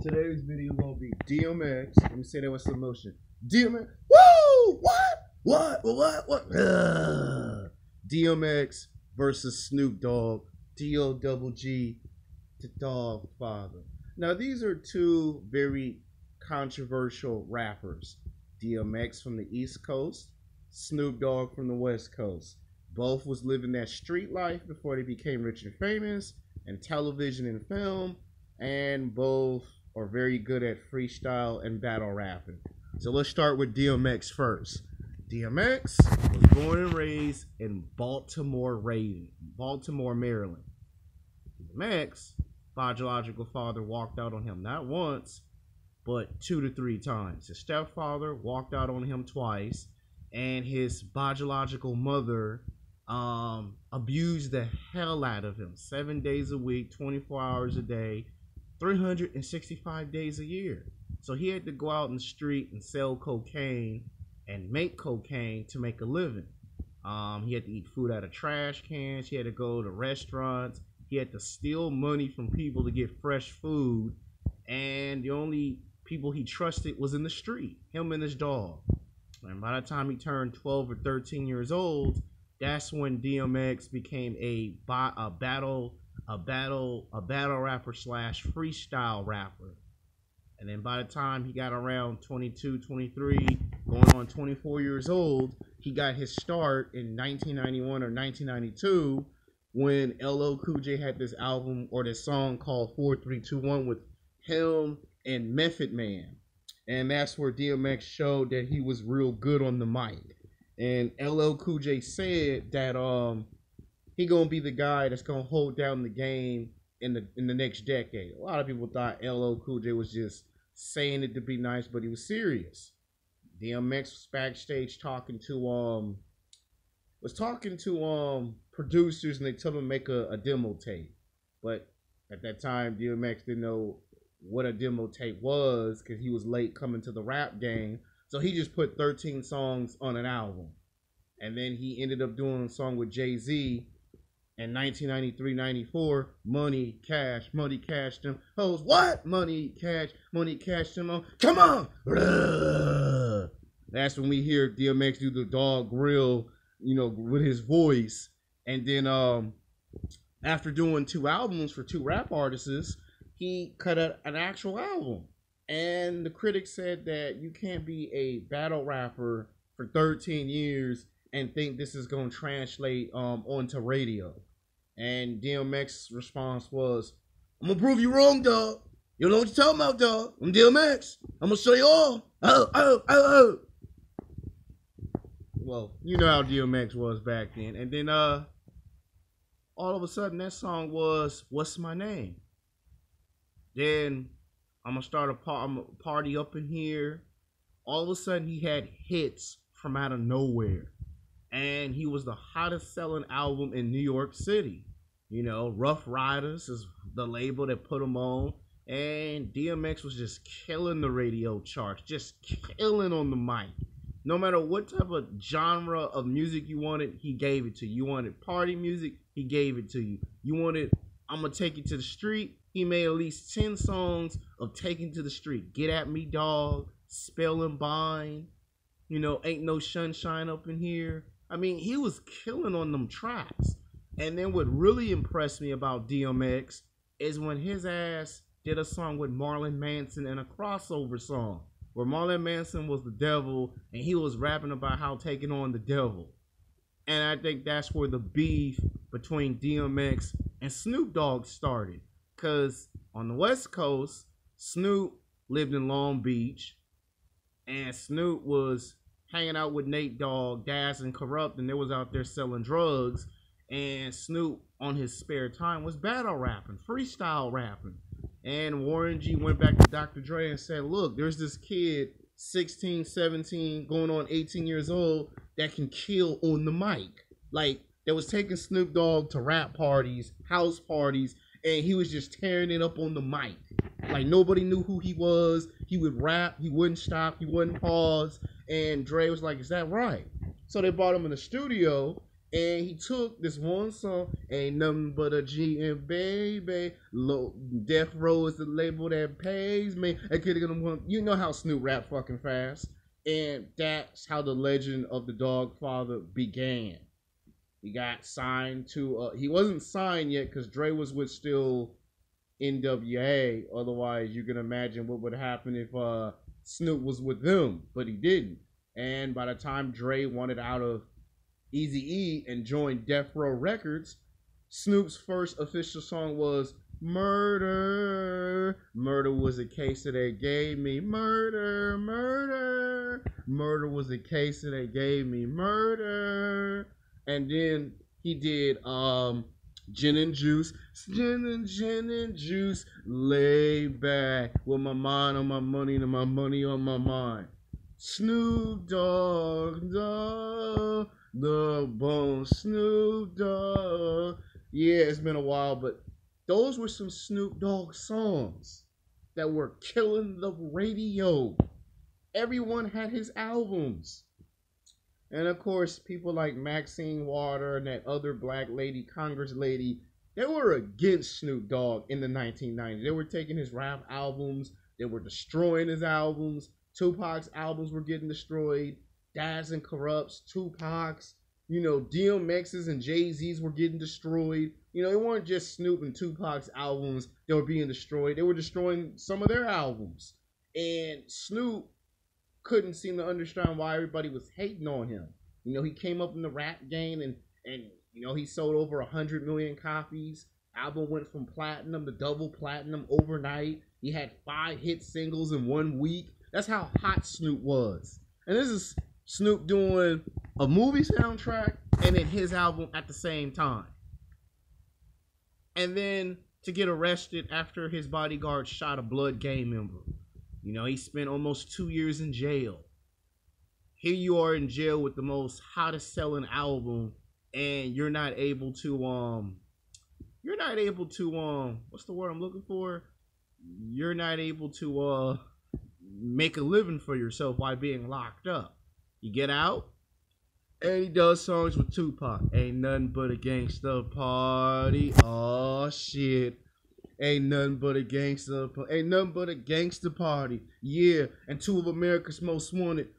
Today's video gonna be DMX. Let me say that with some motion. DMX. Woo! What? DMX versus Snoop Dogg. D-O-double-G, the Dog Father. Now these are two very controversial rappers. DMX from the East Coast, Snoop Dogg from the West Coast. Both was living that street life before they became rich and famous, and television and film, and both are very good at freestyle and battle rapping. So let's start with DMX first. DMX was born and raised in Baltimore, Maryland. DMX biological father walked out on him not once, but 2 to 3 times. His stepfather walked out on him twice, and his biological mother abused the hell out of him 7 days a week, 24 hours a day, 365 days a year. So he had to go out in the street and sell cocaine and make cocaine to make a living. He had to eat food out of trash cans. He had to go to restaurants. He had to steal money from people to get fresh food. And the only people he trusted was in the street, him and his dog. And by the time he turned 12 or 13 years old, that's when DMX became a battle rapper slash freestyle rapper. And then by the time he got around 22, 23, going on 24 years old, he got his start in 1991 or 1992 when LL Cool J had this album or this song called 4321 with him and Method Man. And that's where DMX showed that he was real good on the mic. And LL Cool J said that he gonna be the guy that's gonna hold down the game in the next decade. A lot of people thought LL Cool J was just saying it to be nice, but he was serious. DMX was backstage talking to producers, and they told him to make a demo tape. But at that time, DMX didn't know what a demo tape was because he was late coming to the rap game. So he just put 13 songs on an album. And then he ended up doing a song with Jay-Z in 1993-94, Money, Cash, them hoes. What? Money, Cash, them hoes. Come on! That's when we hear DMX do the dog grill, with his voice. And then after doing 2 albums for 2 rap artists, he cut an actual album. And the critics said that you can't be a battle rapper for 13 years and think this is going to translate onto radio. And DMX's response was, I'm going to prove you wrong, dog. You don't know what you're talking about, dog. I'm DMX. I'm going to show you all. Oh. Well, you know how DMX was back then. And then all of a sudden that song was What's My Name? Then I'm gonna start a party up in here. All of a sudden, he had hits from out of nowhere, and he was the hottest selling album in New York City. Rough Riders is the label that put him on, and DMX was just killing the radio charts, just killing on the mic. No matter what type of genre of music you wanted, he gave it to you. You wanted party music, he gave it to you. You wanted, I'm gonna take you to the street. He made at least 10 songs of Taking to the Street. Get At Me, Dog, Spell and Bind, Ain't No Sunshine Up in Here. I mean, he was killing on them tracks. And then what really impressed me about DMX is when his ass did a song with Marlon Manson and a crossover song where Marlon Manson was the devil and he was rapping about how taking on the devil. And I think that's where the beef between DMX and Snoop Dogg started. Because on the West Coast, Snoop lived in Long Beach, and Snoop was hanging out with Nate Dogg, Daz and Corrupt, and they was out there selling drugs. And Snoop, on his spare time, was battle rapping, freestyle rapping. And Warren G went back to Dr. Dre and said, look, there's this kid, 16, 17, going on 18 years old, that can kill on the mic. Like, that was taking Snoop Dogg to rap parties, house parties, and he was just tearing it up on the mic. Like, nobody knew who he was. He would rap. He wouldn't stop. He wouldn't pause. And Dre was like, is that right? So they brought him in the studio, And he took this one song, ain't nothing but a G and baby. Death Row is the label that pays me. You know how Snoop rap fucking fast. And that's how the legend of the Dog Father began. He got signed to, he wasn't signed yet because Dre was with still NWA. Otherwise, you can imagine what would happen if Snoop was with them, but he didn't. And by the time Dre wanted out of Eazy-E and joined Death Row Records, Snoop's first official song was Murder. Murder was a case that they gave me. Murder, murder. Murder was a case that they gave me. Murder. And then he did Gin and Juice. Gin and Juice. Lay back with my mind on my money and my money on my mind. Snoop Dogg, Dogg. The Bone, Snoop Dogg. Yeah, it's been a while, but those were some Snoop Dogg songs that were killing the radio. Everyone had his albums. And of course, people like Maxine Waters and that other black lady, Congress lady, they were against Snoop Dogg in the 1990s. They were taking his rap albums, they were destroying his albums. Tupac's albums were getting destroyed. Daz and Corrupt's, Tupac's, DMX's and Jay-Z's were getting destroyed. It weren't just Snoop and Tupac's albums that were being destroyed. They were destroying some of their albums. And Snoop couldn't seem to understand why everybody was hating on him. He came up in the rap game and he sold over 100 million copies. Album went from platinum to double platinum overnight. He had 5 hit singles in 1 week. That's how hot Snoop was. And this is Snoop doing a movie soundtrack and then his album at the same time. And then to get arrested after his bodyguard shot a Blood gang member. He spent almost 2 years in jail. Here you are in jail with the most hottest selling album, and you're not able to what's the word I'm looking for? You're not able to make a living for yourself while being locked up. You get out, and he does songs with Tupac. Ain't nothing but a gangsta party. Oh shit. Ain't nothing but a gangsta party. Yeah, and 2 of America's most wanted.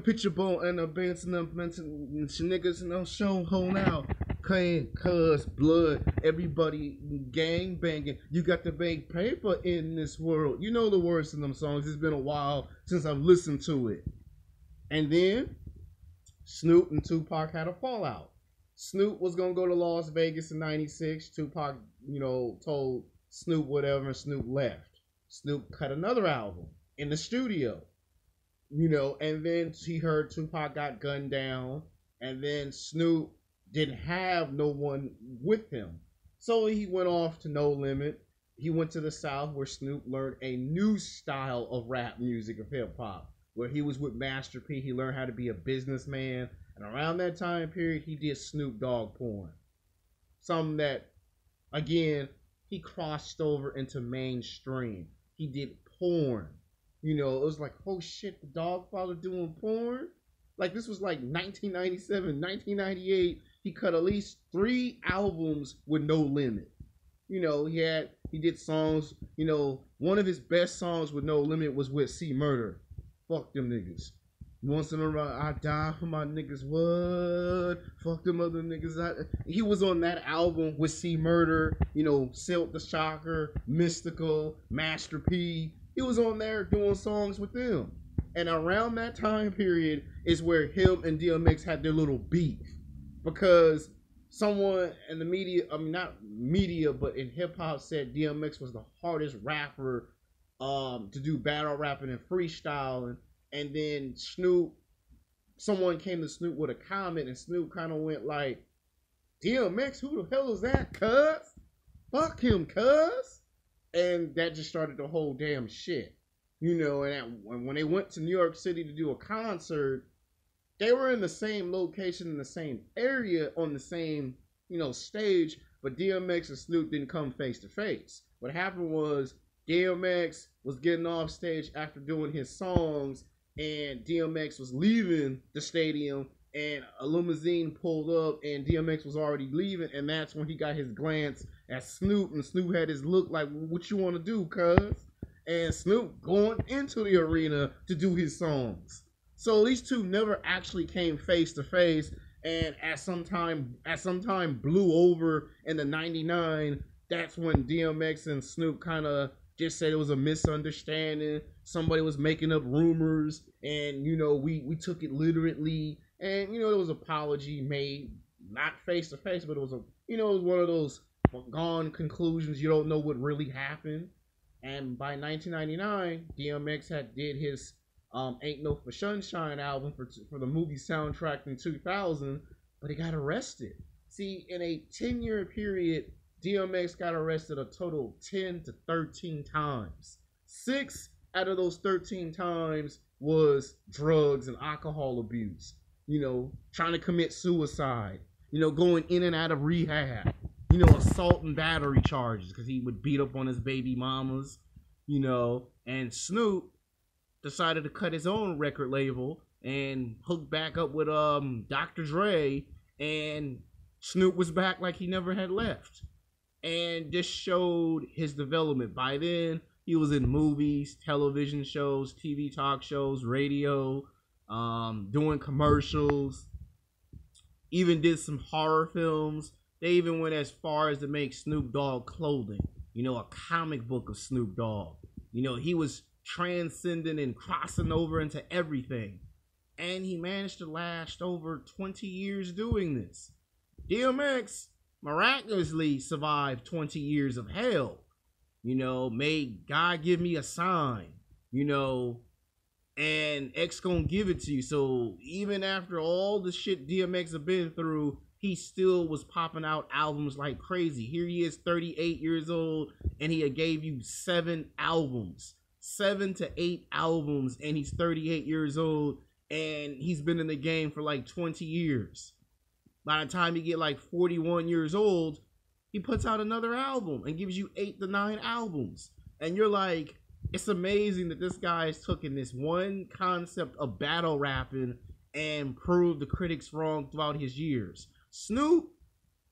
Picture bone and a bench and niggas and no show home now. Cuz, blood, everybody gang banging. You got to bang paper in this world. You know the words in them songs. It's been a while since I've listened to it. And then Snoop and Tupac had a fallout. Snoop was gonna go to Las Vegas in '96. Tupac, told Snoop whatever, and Snoop left. Snoop cut another album in the studio. And then he heard Tupac got gunned down, and then Snoop didn't have no one with him. So he went off to No Limit. He went to the South where Snoop learned a new style of rap music, of hip hop, where he was with Master P. He learned how to be a businessman. And around that time period, he did Snoop Dogg porn. Something that, again, he crossed over into mainstream. He did porn. It was like, oh shit, the Dogfather doing porn? Like, this was like 1997, 1998. He cut at least 3 albums with No Limit. He did songs, one of his best songs with No Limit was with C Murder. Fuck them niggas. Once in a while, I die for my niggas. What? Fuck them other niggas. He was on that album with C Murder, Silk the Shocker, Mystical, Master P. He was on there doing songs with them. And around that time period is where him and DMX had their little beef. Because someone in the media, not media, but in hip hop said DMX was the hardest rapper to do battle rapping and freestyling. And then someone came to Snoop with a comment, and Snoop kind of went like, DMX, who the hell is that, cuz? Fuck him, cuz. And that just started the whole damn shit. And when they went to New York City to do a concert, they were in the same location, in the same area, on the same, stage, but DMX and Snoop didn't come face to face. What happened was DMX was getting off stage after doing his songs, and DMX was leaving the stadium, and a limousine pulled up and DMX was already leaving, and that's when he got his glance at Snoop, and Snoop had his look like, what you want to do, cuz? And Snoop going into the arena to do his songs. So these two never actually came face to face, and at some time blew over in the 99. That's when DMX and Snoop kind of just said it was a misunderstanding. Somebody was making up rumors, and we took it literally. And there was an apology made, not face to face, but it was it was one of those foregone conclusions. You don't know what really happened. And by 1999, DMX did his "Ain't No for Sunshine" album for the movie soundtrack in 2000, but he got arrested. See, in a 10-year period, DMX got arrested a total of 10 to 13 times. 6 out of those 13 times was drugs and alcohol abuse. Trying to commit suicide. Going in and out of rehab. Assault and battery charges because he would beat up on his baby mamas. And Snoop decided to cut his own record label and hook back up with Dr. Dre, and Snoop was back like he never had left. And this showed his development. By then, he was in movies, television shows, TV talk shows, radio, doing commercials, even did some horror films. They even went as far as to make Snoop Dogg clothing, a comic book of Snoop Dogg. He was transcending and crossing over into everything. And he managed to last over 20 years doing this. DMX miraculously survived 20 years of hell. May God give me a sign, and X gonna give it to you. So even after all the shit DMX have been through, he still was popping out albums like crazy. Here he is, 38 years old, and he gave you 7 albums. 7 to 8 albums, and he's 38 years old, and he's been in the game for like 20 years. By the time he get like 41 years old, he puts out another album and gives you 8 to 9 albums. And you're like, it's amazing that this guy has taken this one concept of battle rapping and proved the critics wrong throughout his years. Snoop,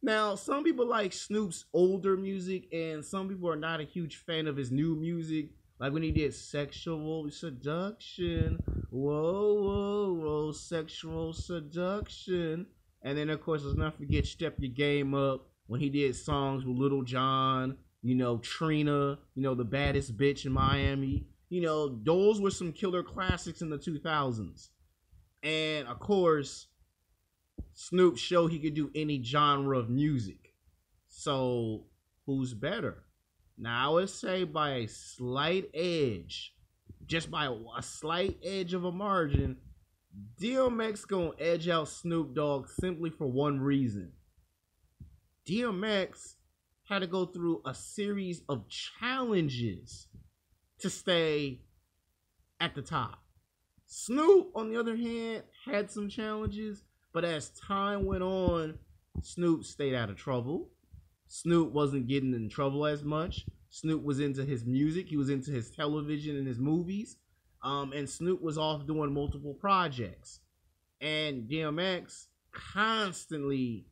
now some people like Snoop's older music, and some people are not a huge fan of his new music. Like when he did Sexual Seduction, whoa, Sexual Seduction. And then, of course, let's not forget Step Your Game Up, when he did songs with Little John, Trina, the baddest bitch in Miami. Those were some killer classics in the 2000s. And, of course, Snoop showed he could do any genre of music. So, who's better? Now, I would say by a slight edge, just by a slight edge of a margin, DMX gonna edge out Snoop Dogg simply for one reason. DMX had to go through a series of challenges to stay at the top. Snoop, on the other hand, had some challenges, but as time went on, Snoop stayed out of trouble. Snoop wasn't getting in trouble as much. Snoop was into his music. He was into his television and his movies. And Snoop was off doing multiple projects. And DMX constantly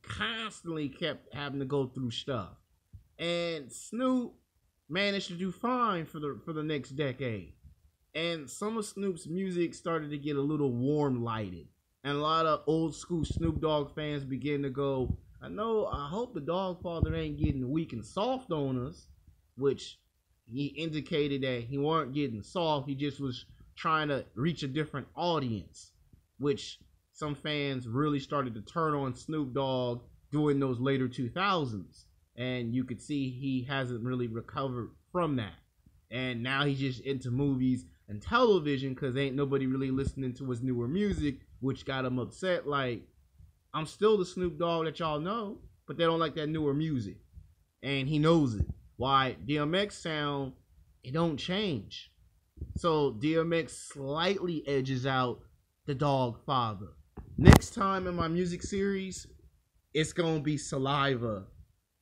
kept having to go through stuff. And Snoop managed to do fine for the next decade. And some of Snoop's music started to get a little warm lighted. And a lot of old school Snoop Dogg fans began to go, I hope the Dog Father ain't getting weak and soft on us. Which he indicated that he weren't getting soft. He just was trying to reach a different audience. Which some fans really started to turn on Snoop Dogg during those later 2000s. And you could see he hasn't really recovered from that. And now he's just into movies and television because ain't nobody really listening to his newer music, which got him upset. Like, I'm still the Snoop Dogg that y'all know, but they don't like that newer music. And he knows it. Why DMX sound, it don't change. So DMX slightly edges out the Dog Father. Next time in my music series, it's going to be Saliva,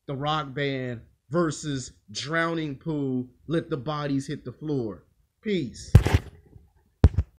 the rock band, versus Drowning Pool, Let the Bodies Hit the Floor. Peace.